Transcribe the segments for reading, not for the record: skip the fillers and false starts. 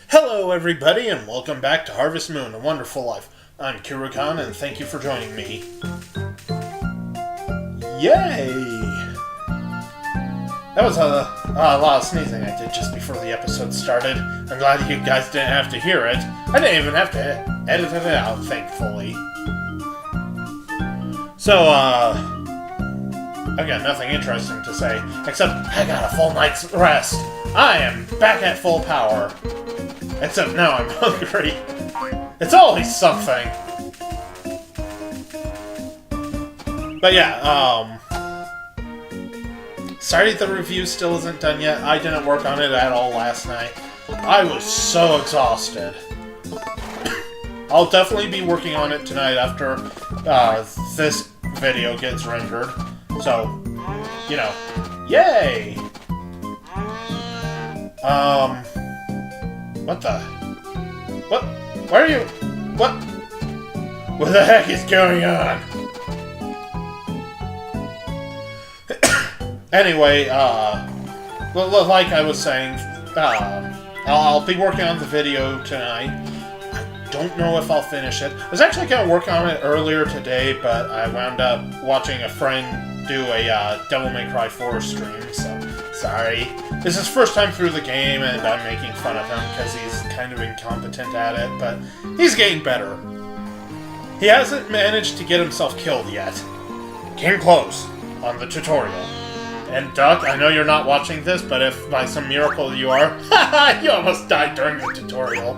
Hello everybody and welcome back to Harvest Moon, A Wonderful Life. I'm Kirukan and thank you for joining me. Yay! That was a lot of sneezing I did just before the episode started. I'm glad you guys didn't have to hear it. I didn't even have to edit it out, thankfully. So, I've got nothing interesting to say, except I got a full night's rest. I am back at full power. Except now I'm hungry. It's always something. But yeah, sorry the review still isn't done yet. I didn't work on it at all last night. I was so exhausted. I'll definitely be working on it tonight after this video gets rendered. So, you know, yay! What the? What? Where are you? What? What the heck is going on? Anyway, like I was saying, I'll be working on the video tonight. I don't know if I'll finish it. I was actually going to work on it earlier today, but I wound up watching a friend do a Devil May Cry 4 stream, so sorry. This is his first time through the game, and I'm making fun of him because he's kind of incompetent at it, but he's getting better. He hasn't managed to get himself killed yet. Came close on the tutorial. And Duck, I know you're not watching this, but if by some miracle you are, you almost died during the tutorial.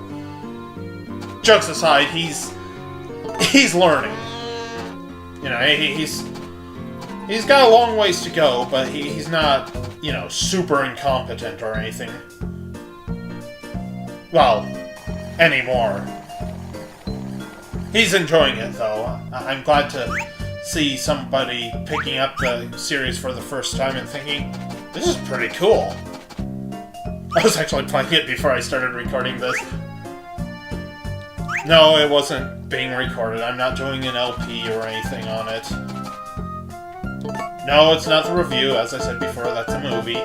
Jokes aside, he's learning. You know, he's got a long ways to go, but he's not, you know, super incompetent or anything. Well, anymore. He's enjoying it, though. I'm glad to see somebody picking up the series for the first time and thinking, this is pretty cool. I was actually playing it before I started recording this. No, it wasn't being recorded. I'm not doing an LP or anything on it. No, it's not the review. As I said before, that's a movie.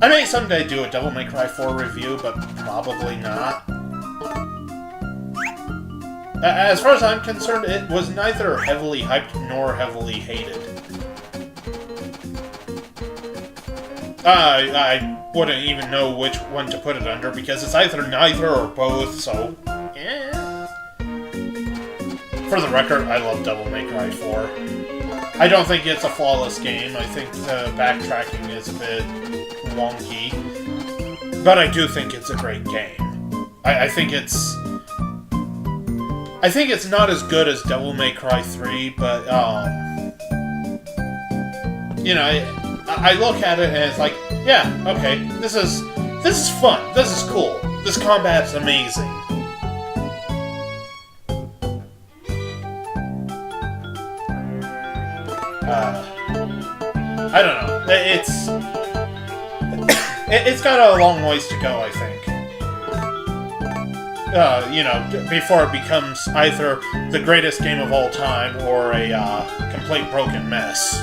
I may someday do a Devil May Cry 4 review, but probably not. As far as I'm concerned, it was neither heavily hyped nor heavily hated. I wouldn't even know which one to put it under, because it's either neither or both, so yeah. For the record, I love Devil May Cry 4. I don't think it's a flawless game. I think the backtracking is a bit wonky. But I do think it's a great game. I think it's not as good as Devil May Cry 3, but, you know, I look at it and it's like, yeah, okay, this is fun, this is cool, this combat's amazing. I don't know. It's got a long ways to go, I think. You know, before it becomes either the greatest game of all time or a complete broken mess.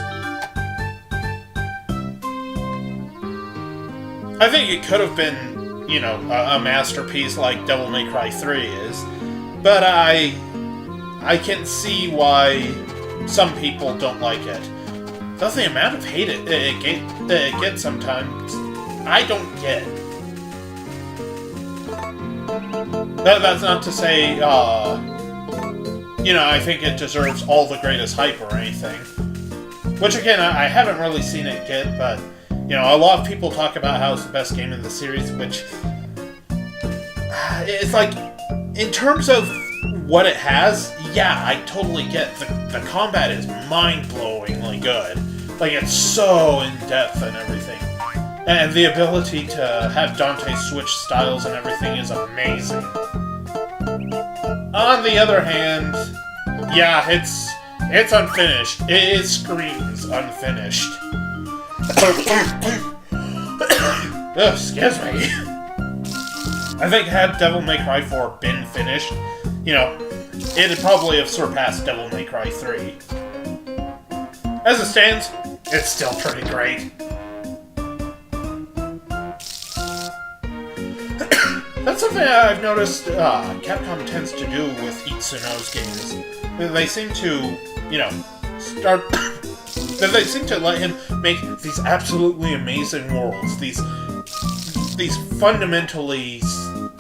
I think it could have been, you know, a masterpiece like Devil May Cry 3 is, but I can see why some people don't like it. That's the amount of hate it gets sometimes. I don't get. That's not to say, you know, I think it deserves all the greatest hype or anything. Which, again, I haven't really seen it get, but, you know, a lot of people talk about how it's the best game in the series, which, it's like, in terms of what it has, yeah, I totally get. The combat is mind-blowingly good. Like, it's so in-depth and everything. And the ability to have Dante switch styles and everything is amazing. On the other hand, yeah, it's unfinished. It screams unfinished. Ugh, excuse me. I think had Devil May Cry 4 been finished, you know, it'd probably have surpassed Devil May Cry 3. As it stands, it's still pretty great. That's something I've noticed Capcom tends to do with Itsuno's games. They seem to, they seem to let him make these absolutely amazing worlds, these fundamentally,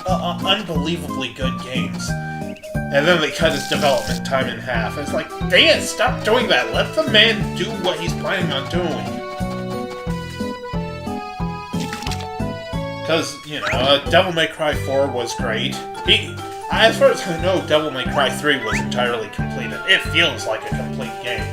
unbelievably good games. And then they cut his development time in half. It's like, dang it, stop doing that. Let the man do what he's planning on doing. Because, Devil May Cry 4 was great. As far as I know, Devil May Cry 3 was entirely completed. It feels like a complete game.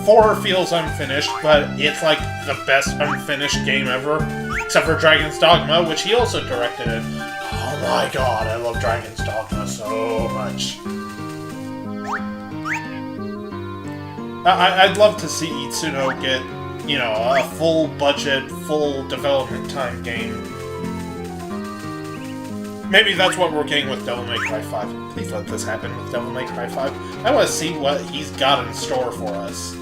4 feels unfinished, but it's like the best unfinished game ever. Except for Dragon's Dogma, which he also directed it. Oh my god, I love Dragon's Dogma so much. I'd love to see Itsuno get, a full budget, full development time game. Maybe that's what we're getting with Devil May Cry 5. Please let this happen with Devil May Cry 5. I want to see what he's got in store for us.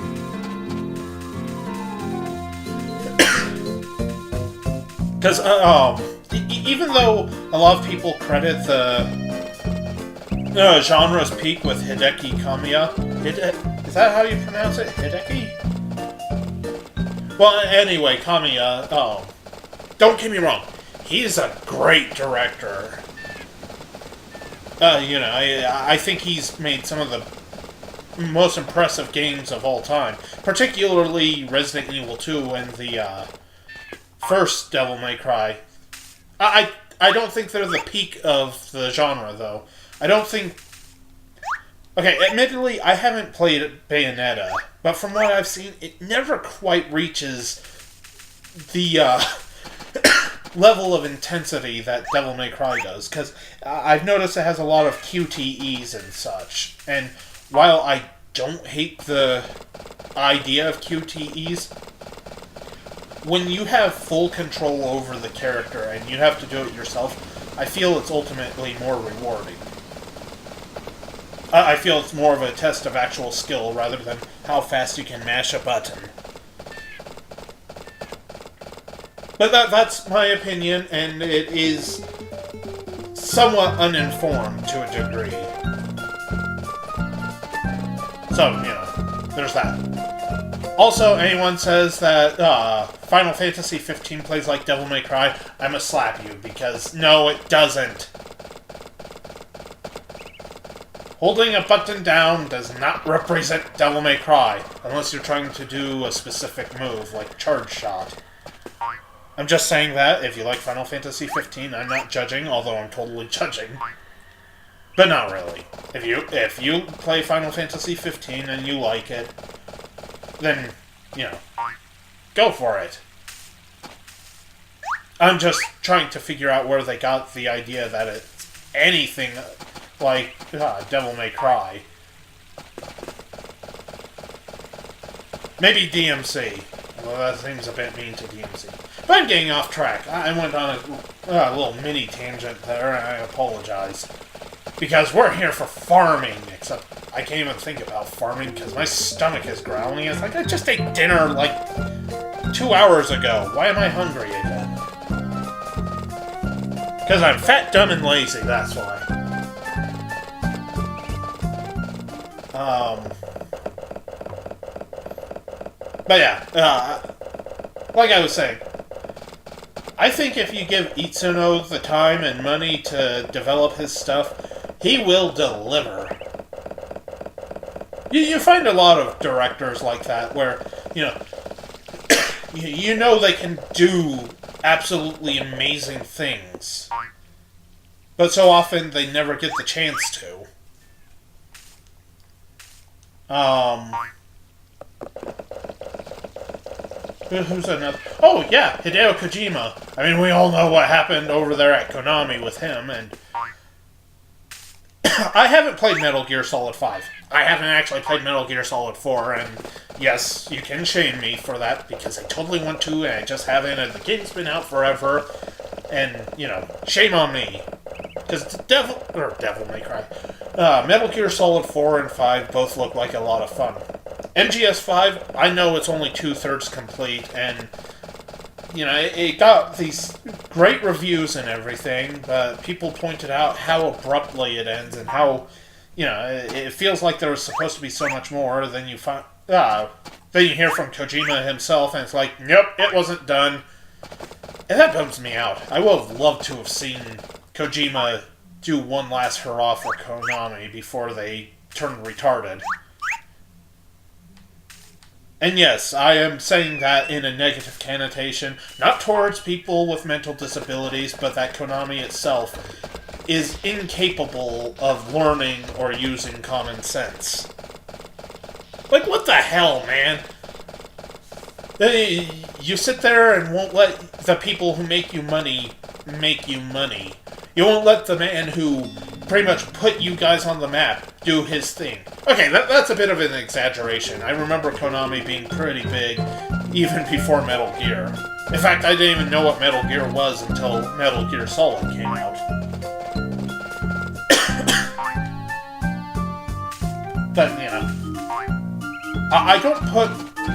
Because, even though a lot of people credit the genre's peak with Hideki Kamiya, is that how you pronounce it? Hideki? Well, anyway, Kamiya, don't get me wrong, he's a great director. I think he's made some of the most impressive games of all time, particularly Resident Evil 2 and the, first Devil May Cry. I don't think they're the peak of the genre, though. I don't think... Okay, admittedly, I haven't played Bayonetta, but from what I've seen, it never quite reaches the level of intensity that Devil May Cry does, because I've noticed it has a lot of QTEs and such, and while I don't hate the idea of QTEs, when you have full control over the character and you have to do it yourself, I feel it's ultimately more rewarding. I feel it's more of a test of actual skill rather than how fast you can mash a button. But that's my opinion, and it is somewhat uninformed to a degree. So, there's that. Also, anyone says that Final Fantasy 15 plays like Devil May Cry, I must slap you, because no, it doesn't. Holding a button down does not represent Devil May Cry, unless you're trying to do a specific move, like Charge Shot. I'm just saying that, if you like Final Fantasy 15, I'm not judging, although I'm totally judging. But not really. If you play Final Fantasy 15 and you like it, then, go for it. I'm just trying to figure out where they got the idea that it's anything like Devil May Cry. Maybe DMC. Well, that seems a bit mean to DMC. But I'm getting off track. I went on a little mini tangent there, and I apologize. Because we're here for farming, except I can't even think about farming because my stomach is growling. It's like I just ate dinner like 2 hours ago. Why am I hungry again? Because I'm fat, dumb, and lazy, that's why. But yeah, like I was saying, I think if you give Itsuno the time and money to develop his stuff, he will deliver. You find a lot of directors like that where, they can do absolutely amazing things. But so often they never get the chance to. Who's another? Oh, yeah, Hideo Kojima. I mean, we all know what happened over there at Konami with him, and I haven't played Metal Gear Solid 5. I haven't actually played Metal Gear Solid 4, and yes, you can shame me for that, because I totally want to, and I just haven't, and the game's been out forever, and, shame on me. Because Devil May Cry. Metal Gear Solid 4 and 5 both look like a lot of fun. MGS5, I know it's only 2/3 complete, and it got these great reviews and everything, but people pointed out how abruptly it ends and how, it feels like there was supposed to be so much more. Then you find, then you hear from Kojima himself, and it's like, nope, it wasn't done. And that bums me out. I would have loved to have seen Kojima do one last hurrah for Konami before they turned retarded. And yes, I am saying that in a negative connotation, not towards people with mental disabilities, but that Konami itself is incapable of learning or using common sense. Like, what the hell, man? You sit there and won't let the people who make you money make you money. You won't let the man who pretty much put you guys on the map do his thing. Okay, that's a bit of an exaggeration. I remember Konami being pretty big even before Metal Gear. In fact, I didn't even know what Metal Gear was until Metal Gear Solid came out. But, I don't put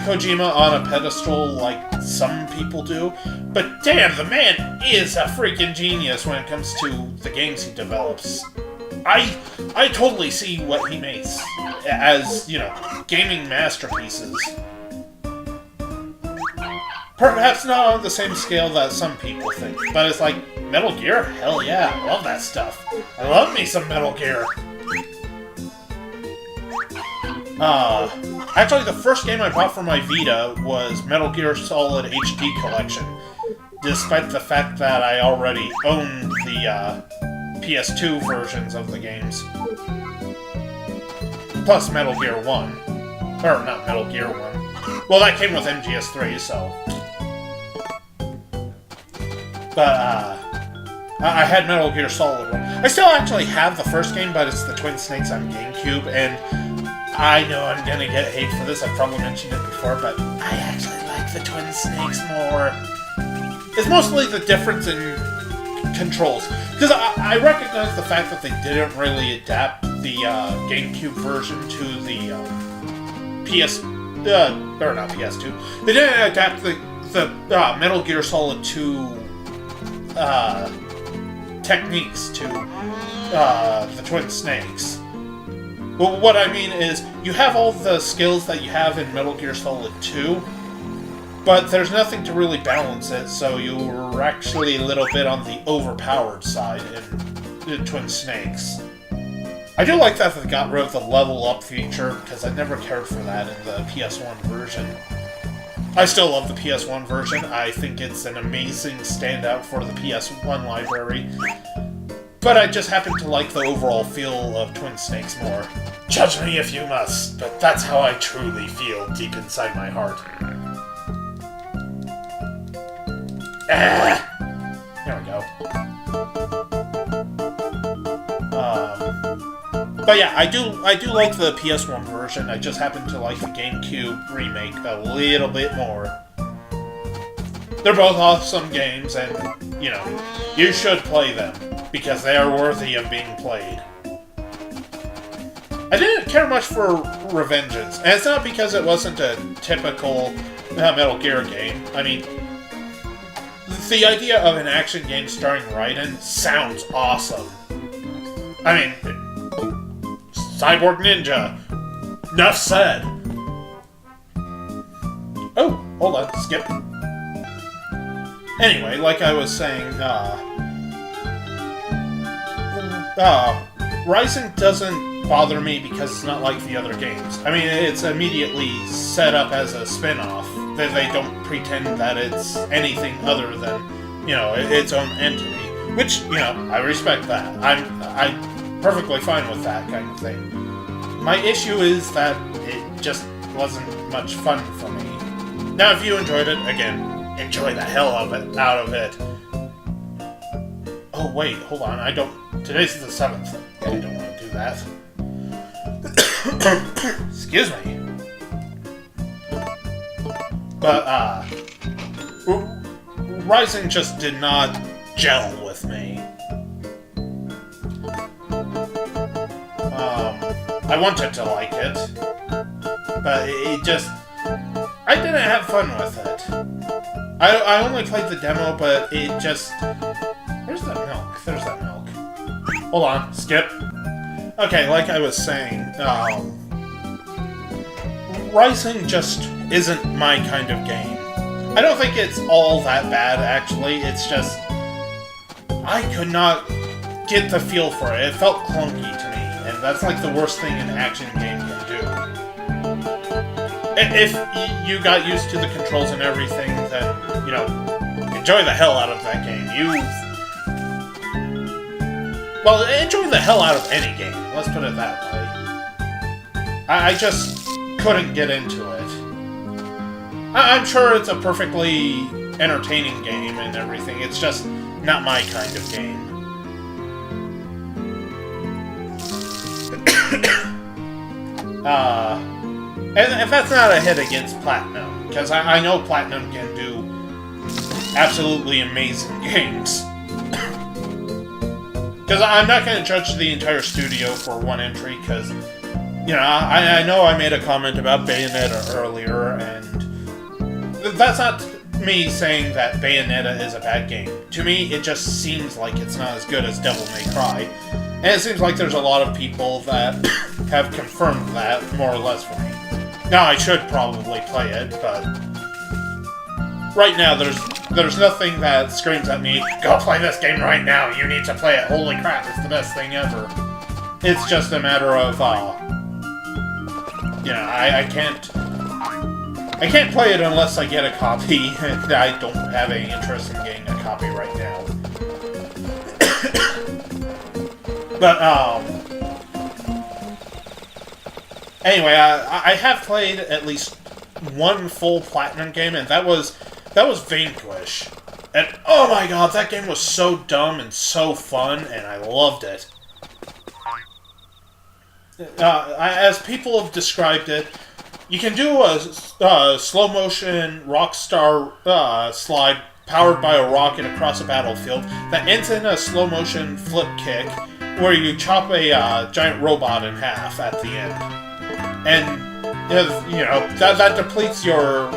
Kojima on a pedestal like some people do, but damn, the man is a freaking genius when it comes to the games he develops. I totally see what he makes as, gaming masterpieces. Perhaps not on the same scale that some people think, but it's like, Metal Gear? Hell yeah, I love that stuff. I love me some Metal Gear. Actually, the first game I bought for my Vita was Metal Gear Solid HD Collection, despite the fact that I already owned the PS2 versions of the games. Plus Metal Gear 1. Or, not Metal Gear 1. Well, that came with MGS3, so... But, I had Metal Gear Solid 1. I still actually have the first game, but it's the Twin Snakes on GameCube, and I know I'm gonna get hate for this, I've probably mentioned it before, but I actually like the Twin Snakes more. It's mostly the difference in controls. Because I recognize the fact that they didn't really adapt the GameCube version to the or not PS2. They didn't adapt the Metal Gear Solid 2 techniques to the Twin Snakes. Well, what I mean is, you have all the skills that you have in Metal Gear Solid 2, but there's nothing to really balance it, so you're actually a little bit on the overpowered side in Twin Snakes. I do like that they got rid of the level up feature, because I never cared for that in the PS1 version. I still love the PS1 version. I think it's an amazing standout for the PS1 library. But I just happen to like the overall feel of Twin Snakes more. Judge me if you must, but that's how I truly feel deep inside my heart. There we go. But yeah, I do like the PS1 version. I just happen to like the GameCube remake a little bit more. They're both awesome games, and, you should play them, because they are worthy of being played. I didn't care much for Revengeance, and it's not because it wasn't a typical Metal Gear game. I mean, the idea of an action game starring Raiden sounds awesome. I mean, Cyborg Ninja. Enough said. Oh, hold on, skip. Anyway, like I was saying, Rising doesn't bother me because it's not like the other games. I mean, it's immediately set up as a spin-off. They don't pretend that it's anything other than, its own entity. Which, I respect that. I'm perfectly fine with that kind of thing. My issue is that it just wasn't much fun for me. Now, if you enjoyed it, again, enjoy the hell out of it. Oh, wait, hold on, today's the 7th. I don't want to do that. Excuse me. But, Rising just did not gel with me. I wanted to like it, but it just... I didn't have fun with it. I only played the demo, but it just... Where's that milk? There's that milk. Hold on, skip. Okay, like I was saying, Rising just isn't my kind of game. I don't think it's all that bad, actually. It's just... I could not get the feel for it. It felt clunky to me, and that's like the worst thing an action game can do. If you got used to the controls and everything, then, you know, enjoy the hell out of that game. Well, enjoy the hell out of any game. Let's put it that way. I just couldn't get into it. I'm sure it's a perfectly entertaining game and everything. It's just not my kind of game. And that's not a hit against Platinum, because I know Platinum can do absolutely amazing games. Because I'm not going to judge the entire studio for one entry, because, you know I know I made a comment about Bayonetta earlier, and that's not me saying that Bayonetta is a bad game. To me, it just seems like it's not as good as Devil May Cry. And it seems like there's a lot of people that have confirmed that, more or less, for me. Now, I should probably play it, but... right now, there's nothing that screams at me, go play this game right now, you need to play it, holy crap, it's the best thing ever. It's just a matter of, you know, I can't play it unless I get a copy, and I don't have any interest in getting a copy right now. But, anyway, I have played at least one full Platinum game, and that was Vanquish. And, oh my god, that game was so dumb and so fun, and I loved it. As people have described it, you can do a slow-motion rockstar slide powered by a rocket across a battlefield that ends in a slow-motion flip kick where you chop a giant robot in half at the end. And, you know, that depletes your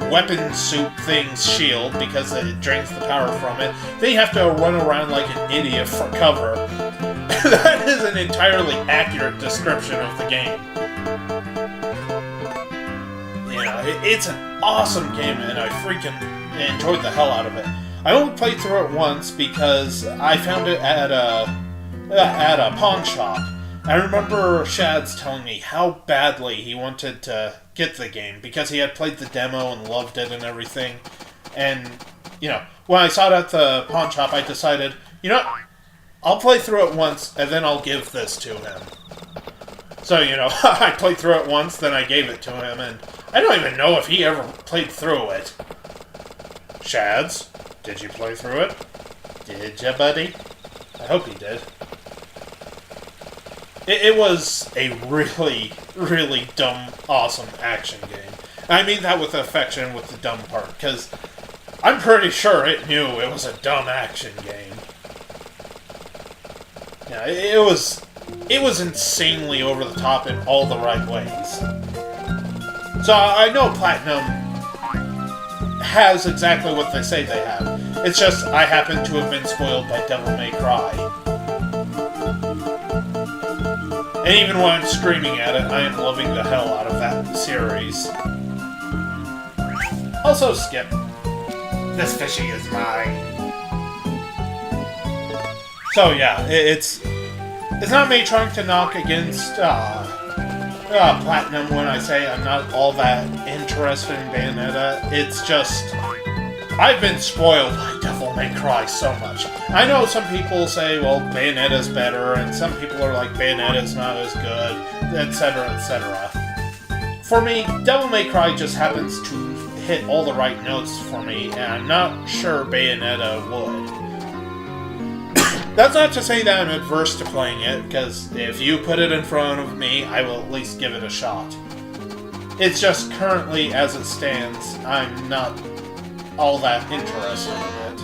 weapon suit thing's shield because it drains the power from it. Then you have to run around like an idiot for cover. That is an entirely accurate description of the game. You know, it's an awesome game, and I freaking enjoyed the hell out of it. I only played through it once because I found it at a pawn shop. I remember Shads telling me how badly he wanted to get the game because he had played the demo and loved it and everything. And, you know, when I saw it at the pawn shop, I decided, you know what? I'll play through it once, and then I'll give this to him. So, you know, I played through it once, then I gave it to him, and I don't even know if he ever played through it. Shads, did you play through it? Did ya, buddy? I hope he did. It was a really, really dumb, awesome action game. I mean that with affection with the dumb part, because I'm pretty sure it knew it was a dumb action game. Yeah, it was insanely over the top in all the right ways. So I know Platinum has exactly what they say they have. It's just I happen to have been spoiled by Devil May Cry. And even when I'm screaming at it, I am loving the hell out of that series. Also, skip. This fishy is mine. So yeah, it's not me trying to knock against Platinum when I say I'm not all that interested in Bayonetta. It's just I've been spoiled by Devil May Cry so much. I know some people say, well, Bayonetta's better, and some people are like, Bayonetta's not as good, etc., etc. For me, Devil May Cry just happens to hit all the right notes for me, and I'm not sure Bayonetta would. That's not to say that I'm adverse to playing it, because if you put it in front of me, I will at least give it a shot. It's just currently, as it stands, I'm not all that interested in it.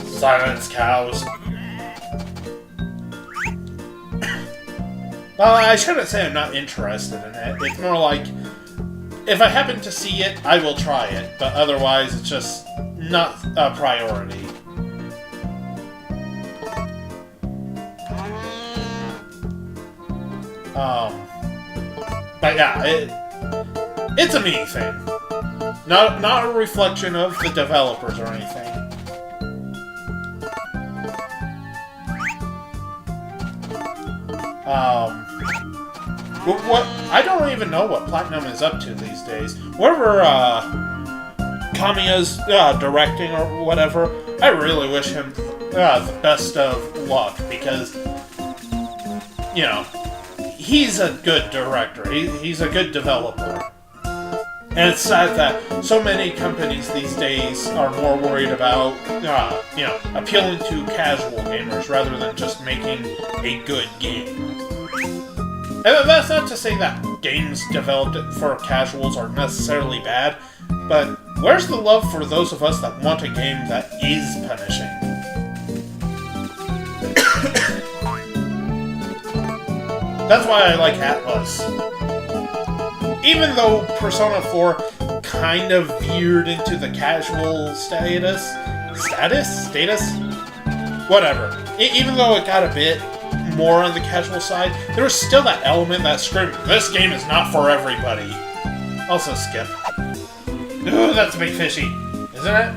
Silence, cows. Well, I shouldn't say I'm not interested in it. It's more like if I happen to see it, I will try it, but otherwise it's just not a priority. But yeah, it's a me thing. Not a reflection of the developers or anything. What I don't even know what Platinum is up to these days. Whatever Kamiya's directing or whatever, I really wish him the best of luck because, you know, he's a good director. He's a good developer. And it's sad that so many companies these days are more worried about, you know, appealing to casual gamers rather than just making a good game. And that's not to say that games developed for casuals are necessarily bad, but where's the love for those of us that want a game that is punishing? That's why I like Atlas. Even though Persona 4 kind of veered into the casual status? Whatever. Even though it got a bit more on the casual side, there was still that element that screamed, this game is not for everybody. Also skip. Ooh, that's a big fishy, isn't it?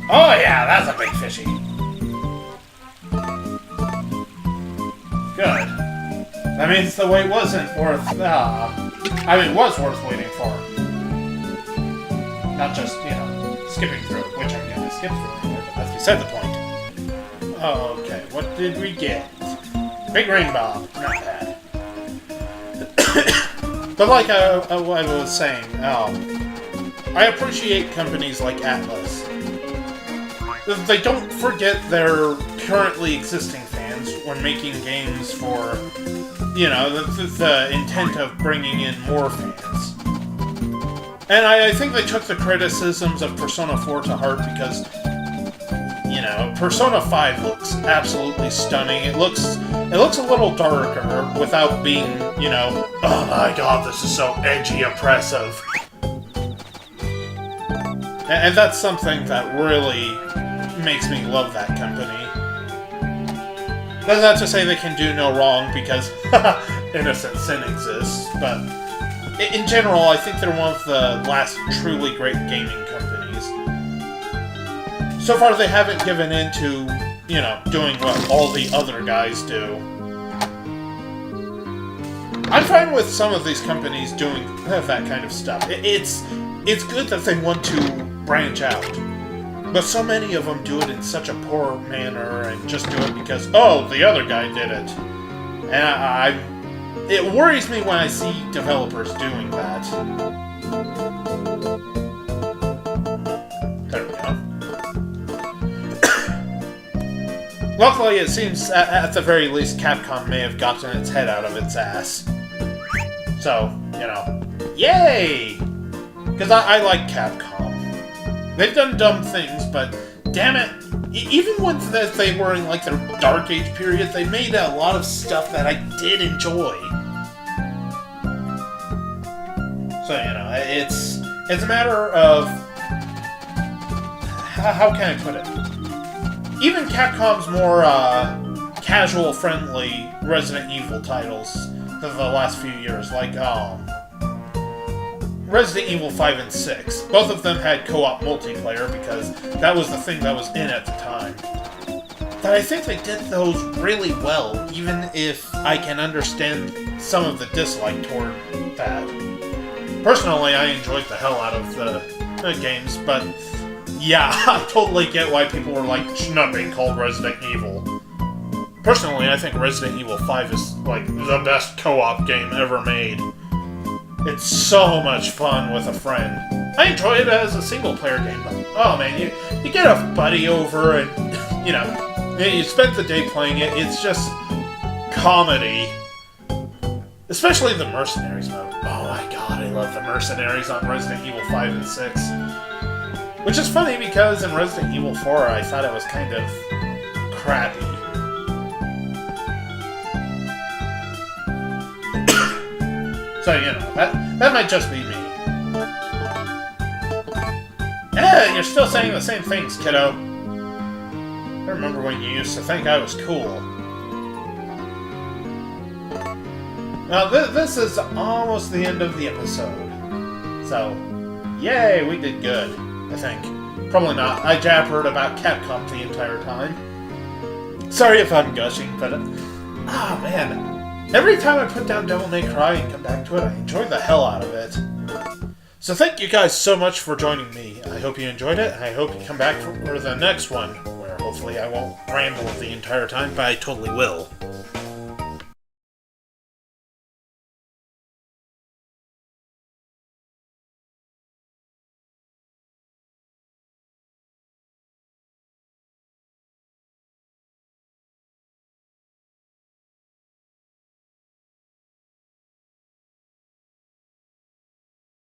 Oh yeah, that's a big fishy. Good. That means the wait wasn't worth, I mean, it was worth waiting for. Not just, you know, skipping through, which I'm gonna skip through, but that's beside the point. Okay, what did we get? Big rainbow. Not bad. But like what I was saying, I appreciate companies like Atlas. They don't forget their currently existing fans when making games for, you know, the intent of bringing in more fans. And I think they took the criticisms of Persona 4 to heart because, you know, Persona 5 looks absolutely stunning. It looks a little darker without being, you know, oh my god, this is so edgy, oppressive. And that's something that really makes me love that company. That's not to say they can do no wrong, because innocent sin exists, but in general, I think they're one of the last truly great gaming companies. So far, they haven't given in to, you know, doing what all the other guys do. I'm fine with some of these companies doing that kind of stuff. It's good that they want to branch out. But so many of them do it in such a poor manner and just do it because, oh, the other guy did it. And it worries me when I see developers doing that. There we go. Luckily, it seems, at the very least, Capcom may have gotten its head out of its ass. So, you know, yay! Because I like Capcom. They've done dumb things, but damn it, even when they were in like their Dark Age period, they made a lot of stuff that I did enjoy. So, you know, it's a matter of, how can I put it? Even Capcom's more casual-friendly Resident Evil titles of the last few years, like Resident Evil 5 and 6. Both of them had co-op multiplayer because that was the thing that was in at the time. But I think they did those really well, even if I can understand some of the dislike toward that. Personally, I enjoyed the hell out of the games, but yeah, I totally get why people were like, should not be called Resident Evil. Personally, I think Resident Evil 5 is like the best co-op game ever made. It's so much fun with a friend. I enjoy it as a single-player game, but oh man, you get a buddy over and, you know, you spend the day playing it. It's just comedy. Especially the Mercenaries mode. Oh my god, I love the Mercenaries on Resident Evil 5 and 6. Which is funny because in Resident Evil 4, I thought it was kind of crappy. So, you know, that might just be me. Yeah, you're still saying the same things, kiddo. I remember when you used to think I was cool. Now, this is almost the end of the episode. So, yay, we did good, I think. Probably not. I jabbered about Capcom the entire time. Sorry if I'm gushing, but... man. Every time I put down Devil May Cry and come back to it, I enjoy the hell out of it. So thank you guys so much for joining me. I hope you enjoyed it, and I hope you come back for the next one, where hopefully I won't ramble the entire time, but I totally will.